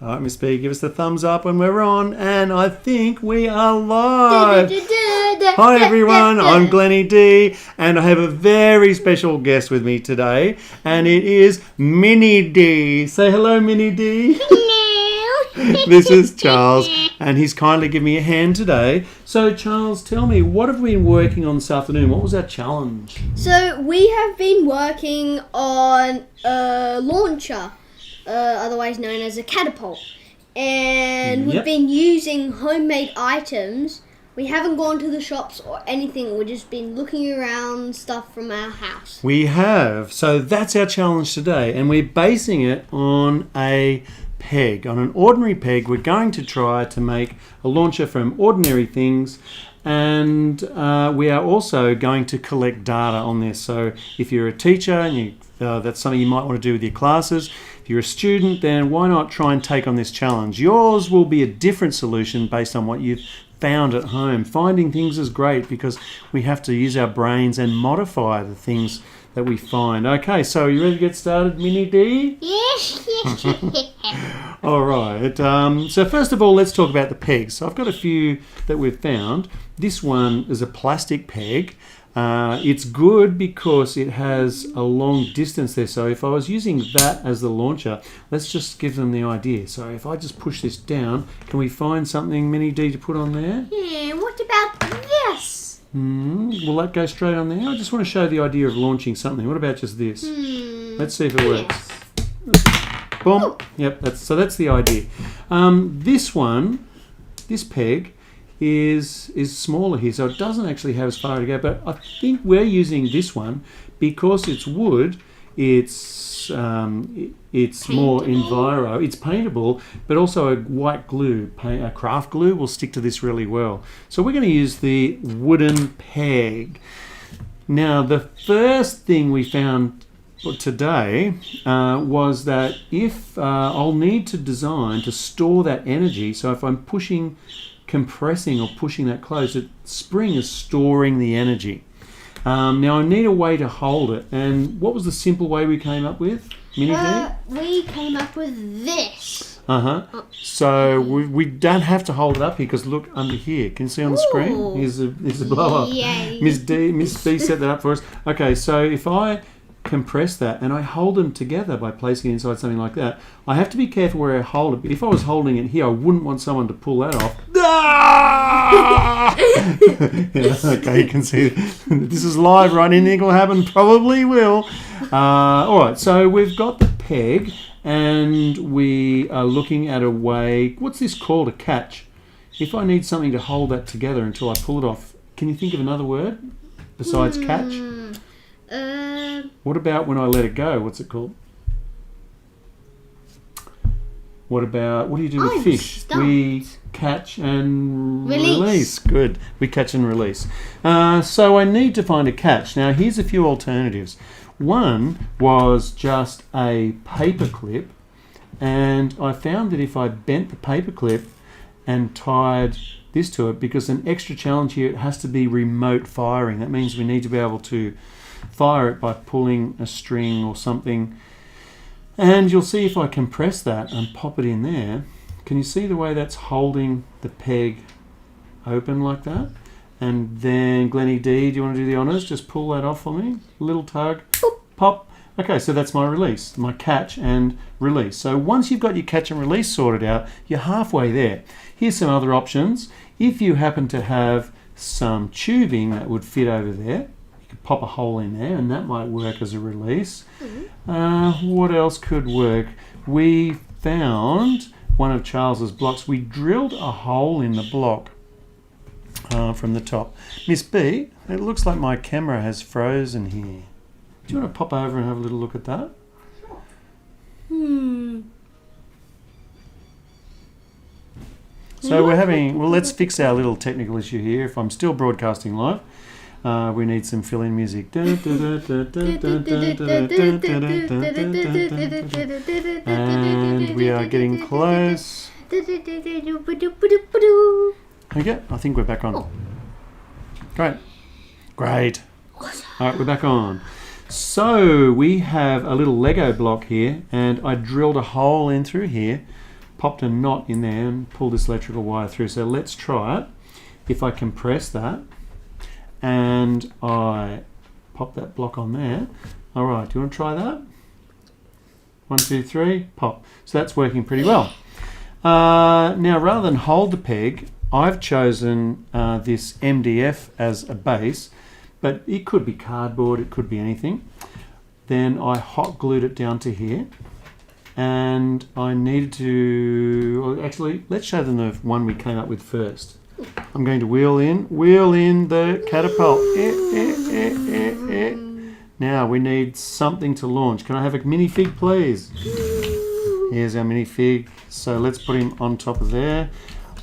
All right, Miss B, give us the thumbs up when we're on, and I think we are live. Hi everyone, I'm Glennie D, and I have a very special guest with me today, and it is Minnie D. Say hello, Minnie D. Hello. This is Charles, and he's kindly given me a hand today. So Charles, tell me, what have we been working on this afternoon? What was our challenge? So we have been working on a launcher, otherwise known as a catapult, and we've been using homemade items. We haven't gone to the shops or anything. We've just been looking around stuff from our house. We have. So that's our challenge today, and we're basing it on a peg, on an ordinary peg. We're going to try to make a launcher from ordinary things, and we are also going to collect data on this. So if you're a teacher and that's something you might want to do with your classes, if you're a student, then why not try and take on this challenge? Yours will be a different solution based on what you've found at home. Finding things is great because we have to use our brains and modify the things that we find. Okay, so are you ready to get started, Minnie D? Yes. All right. So first of all, let's talk about the pegs. So I've got a few that we've found. This one is a plastic peg. It's good because it has a long distance there. So if I was using that as the launcher, let's just give them the idea. So if I just push this down, can we find something, Minnie D, to put on there? Yeah, what about this? Will that go straight on there? I just want to show the idea of launching something. What about just this? Let's see if it works. Boom. Oh. Yep, that's the idea. This peg is smaller here, so it doesn't actually have as far to go, but I think we're using this one because it's wood. It's more enviro. It's paintable, but also a white glue, a craft glue, will stick to this really well. So we're going to use the wooden peg. Now, the first thing we found today was that if I'll need to design to store that energy. So if I'm compressing or pushing that close, the spring is storing the energy. Now I need a way to hold it, and what was the simple way we came up with, Minnie D? We came up with this. So we don't have to hold it up here because look under here. Can you see on the screen? Here's a blow up. Yay. Miss B set that up for us. Okay, so if I compress that and I hold them together by placing it inside something like that, I have to be careful where I hold it. But if I was holding it here, I wouldn't want someone to pull that off. Okay, you can see this is live, right? Anything will happen, probably will. All right, so we've got the peg and we are looking at a way. What's this called? A catch. If I need something to hold that together until I pull it off, can you think of another word besides catch? What about when I let it go? What's it called? What do you do with fish? Stumped. We catch and Release. Good. We catch and release. So I need to find a catch. Now here's a few alternatives. One was just a paper clip, and I found that if I bent the paper clip and tied this to it, because an extra challenge here, it has to be remote firing. That means we need to be able to fire it by pulling a string or something. And you'll see if I compress that and pop it in there, can you see the way that's holding the peg open like that? And then Glennie D, do you want to do the honours? Just pull that off for me. Little tug, pop. Okay, so that's my release, my catch and release. So once you've got your catch and release sorted out, you're halfway there. Here's some other options. If you happen to have some tubing that would fit over there, pop a hole in there and that might work as a release. What else could work? We found one of Charles's blocks. We drilled a hole in the block from the top. Miss B, it looks like my camera has frozen here. Do you want to pop over and have a little look at that? So let's fix our little technical issue here. If I'm still broadcasting live, we need some fill-in music. And we are getting close. Okay, I think we're back on. Great. All right, we're back on. So we have a little Lego block here, and I drilled a hole in through here, popped a knot in there and pulled this electrical wire through. So let's try it. If I compress that and I pop that block on there. All right, do you want to try that? 1, 2, 3, pop. So that's working pretty well. Now, rather than hold the peg, I've chosen this MDF as a base, but it could be cardboard, it could be anything. Then I hot glued it down to here, and I needed to, well, actually, let's show them the one we came up with first. I'm going to wheel in the catapult. Now we need something to launch. Can I have a minifig, please? Here's our minifig. So let's put him on top of there.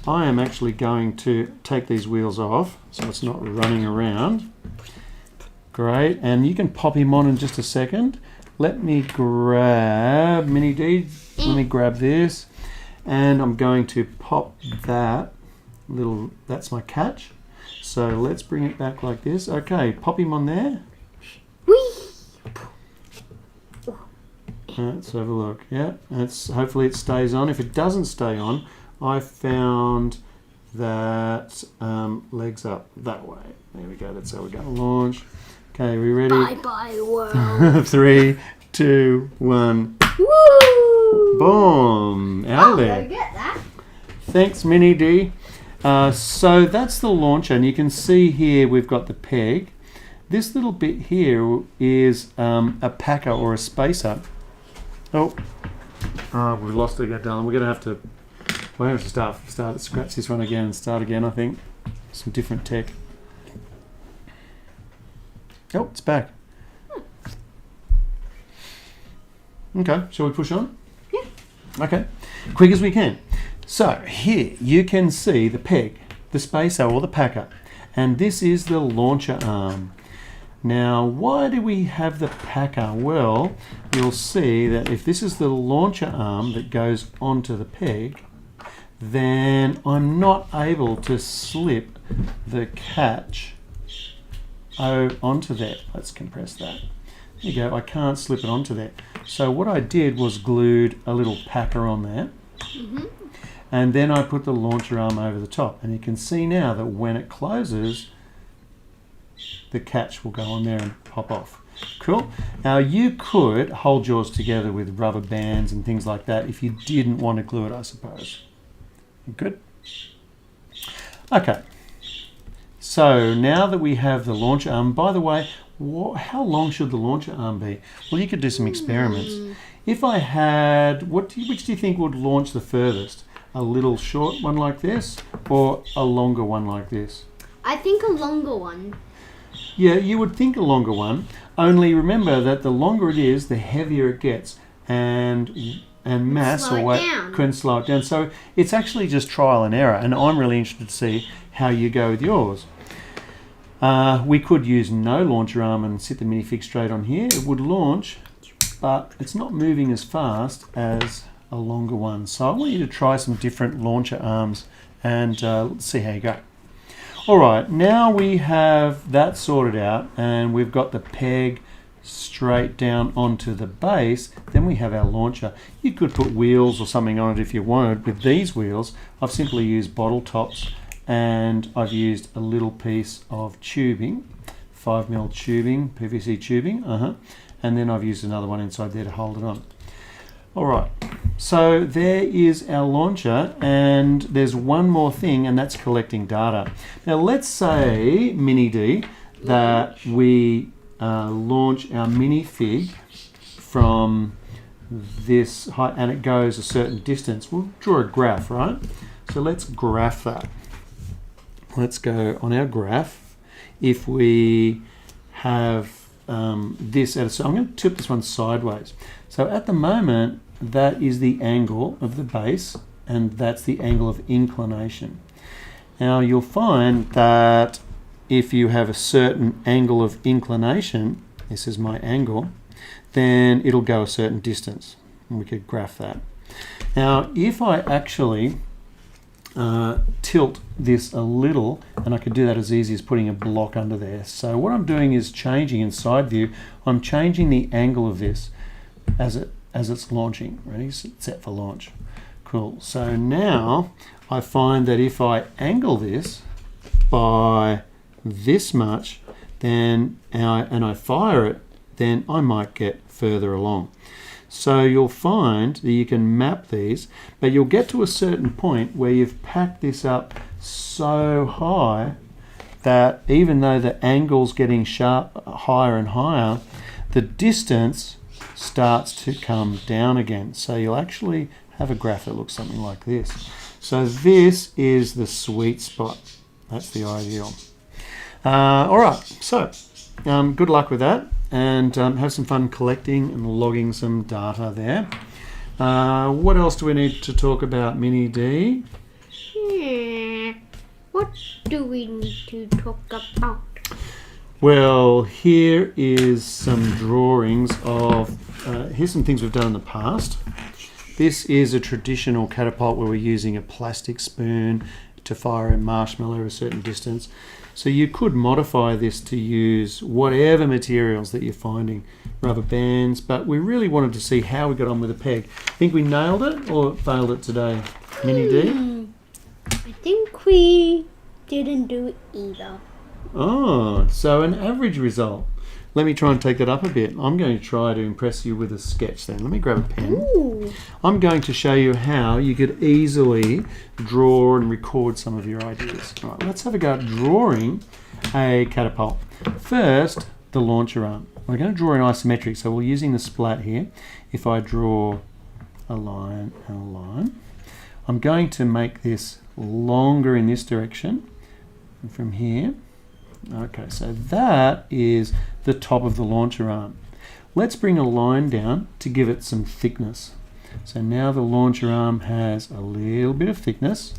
I am actually going to take these wheels off so it's not running around. Great, and you can pop him on in just a second. Let me grab Mini D. Let me grab this, and I'm going to pop that little. That's my catch. So let's bring it back like this. Okay, pop him on there. Let's have a look. Yeah, hopefully it stays on. If it doesn't stay on, I found that legs up that way. There we go. That's how we're going to launch. Okay, we ready? Bye bye world. 3, 2, 1. Woo! Boom! Out of there. Go get that. Thanks, Mini D. So that's the launcher, and you can see here we've got the peg. This little bit here is a packer or a spacer. Oh, we've lost it again, darling. We're going to have to scratch this one again and start again, I think. Some different tech. Oh, it's back. Okay, shall we push on? Yeah. Okay, quick as we can. So here you can see the peg, the spacer or the packer, and this is the launcher arm. Now, why do we have the packer? Well, you'll see that if this is the launcher arm that goes onto the peg, then I'm not able to slip the catch onto there. Let's compress that. There you go, I can't slip it onto there. So what I did was glued a little packer on there, and then I put the launcher arm over the top. And you can see now that when it closes, the catch will go on there and pop off. Cool. Now you could hold yours together with rubber bands and things like that if you didn't want to glue it, I suppose. Good. Okay. So now that we have the launcher arm, by the way, how long should the launcher arm be? Well, you could do some experiments. If I had, which do you think would launch the furthest? A little short one like this or a longer one like this? I think a longer one. Yeah, you would think a longer one, only remember that the longer it is, the heavier it gets, and mass or weight can slow it down. So it's actually just trial and error, and I'm really interested to see how you go with yours. We could use no launcher arm and sit the minifig straight on here. It would launch, but it's not moving as fast as a longer one. So I want you to try some different launcher arms and let's see how you go. All right, now we have that sorted out and we've got the peg straight down onto the base. Then we have our launcher. You could put wheels or something on it if you wanted. With these wheels, I've simply used bottle tops and I've used a little piece of tubing, 5mm tubing, PVC tubing, and then I've used another one inside there to hold it on. All right, so there is our launcher, and there's one more thing, and that's collecting data. Now let's say, Mini D, that we launch our minifig from this height and it goes a certain distance. We'll draw a graph, right? So let's graph that. Let's go on our graph. If we have this at so I'm going to tip this one sideways. So at the moment, that is the angle of the base, and that's the angle of inclination. Now you'll find that if you have a certain angle of inclination, this is my angle, then it'll go a certain distance. And we could graph that. Now, if I actually tilt this a little, and I could do that as easy as putting a block under there. So what I'm doing is changing in side view. I'm changing the angle of this as it's launching. Ready? Set for launch. Cool. So now I find that if I angle this by this much, then and I fire it, then I might get further along. So you'll find that you can map these, but you'll get to a certain point where you've packed this up so high that even though the angle's getting sharp, higher and higher, the distance starts to come down again. So you'll actually have a graph that looks something like this. So this is the sweet spot. That's the ideal. All right, so good luck with that, and have some fun collecting and logging some data there. What else do we need to talk about, Mini D? What do we need to talk about? Well, here is some drawings of, here's some things we've done in the past. This is a traditional catapult where we're using a plastic spoon to fire a marshmallow a certain distance. So you could modify this to use whatever materials that you're finding, rubber bands, but we really wanted to see how we got on with the peg. Think we nailed it or failed it today, Mini D? I think we didn't do either. Oh, so an average result. Let me try and take that up a bit. I'm going to try to impress you with a sketch then. Let me grab a pen. Ooh. I'm going to show you how you could easily draw and record some of your ideas. All right, let's have a go at drawing a catapult. First, the launcher arm. We're going to draw in isometric, so we're using the splat here. If I draw a line and a line, I'm going to make this longer in this direction and from here. Okay, so that is the top of the launcher arm. Let's bring a line down to give it some thickness. So now the launcher arm has a little bit of thickness.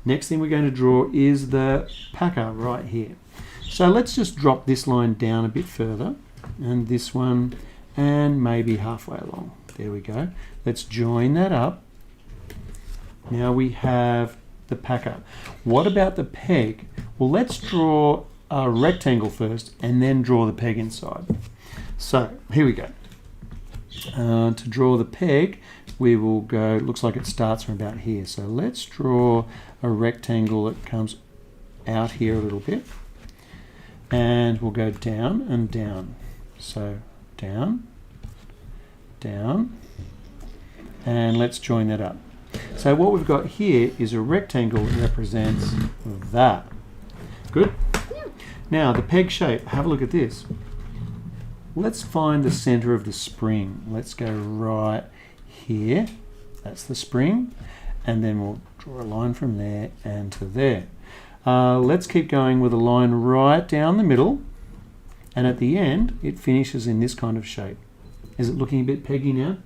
Next thing we're going to draw is the packer right here. So let's just drop this line down a bit further, and this one, and maybe halfway along. There we go. Let's join that up. Now we have the packer. What about the peg? Well, let's draw a rectangle first and then draw the peg inside. So here we go. To draw the peg, we will go, looks like it starts from about here. So let's draw a rectangle that comes out here a little bit, and we'll go down and down. So down, down, and let's join that up. So what we've got here is a rectangle that represents that. Good? Now, the peg shape, have a look at this. Let's find the center of the spring. Let's go right here. That's the spring. And then we'll draw a line from there and to there. Let's keep going with a line right down the middle. And at the end, it finishes in this kind of shape. Is it looking a bit peggy now?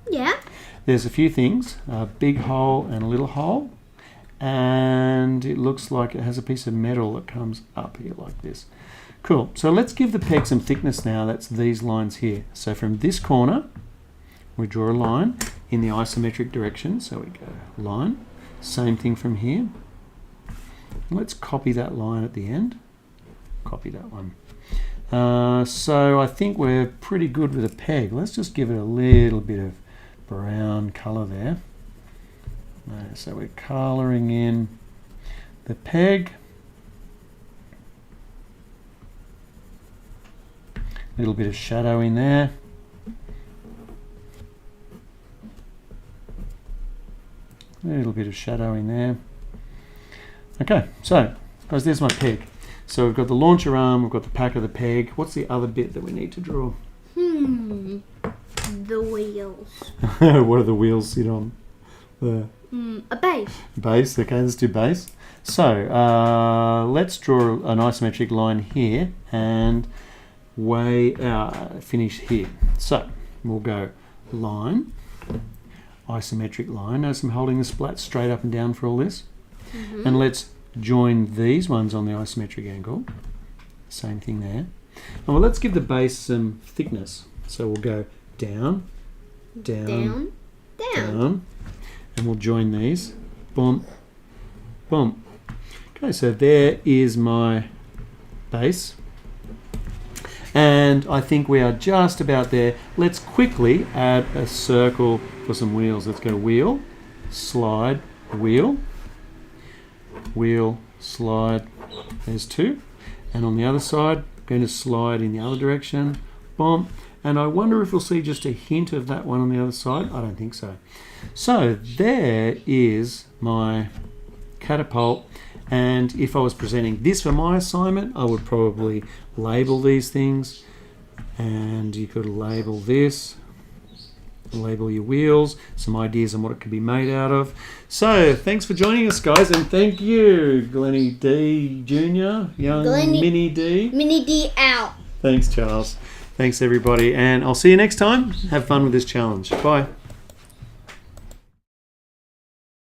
Yeah. There's a few things, a big hole and a little hole. And it looks like it has a piece of metal that comes up here like this. Cool. So let's give the peg some thickness now. That's these lines here. So from this corner, we draw a line in the isometric direction. So we go line. Same thing from here. Let's copy that line at the end. Copy that one. So I think we're pretty good with a peg. Let's just give it a little bit of brown colour there. So we're colouring in the peg. A little bit of shadow in there. A little bit of shadow in there. Okay, so guys, there's my peg. So we've got the launcher arm, we've got the pack of the peg. What's the other bit that we need to draw? The wheels. What do the wheels sit on? A base. Base, okay, let's do base. So let's draw an isometric line here and finish here. So we'll go line, isometric line. Notice I'm holding the splat straight up and down for all this. And let's join these ones on the isometric angle. Same thing there. And well, let's give the base some thickness. So we'll go down, down, Down. down, and we'll join these. Boom, boom. Okay, so there is my base. And I think we are just about there. Let's quickly add a circle for some wheels. Let's go wheel, slide, wheel, wheel, slide. There's 2. And on the other side, going to slide in the other direction. Boom. And I wonder if we'll see just a hint of that one on the other side. I don't think so. So there is my catapult. And if I was presenting this for my assignment, I would probably label these things. And you could label this, label your wheels, some ideas on what it could be made out of. So thanks for joining us, guys, and thank you, Glennie D Jr., young Mini D. Mini D out. Thanks, Charles. Thanks, everybody, and I'll see you next time. Have fun with this challenge. Bye.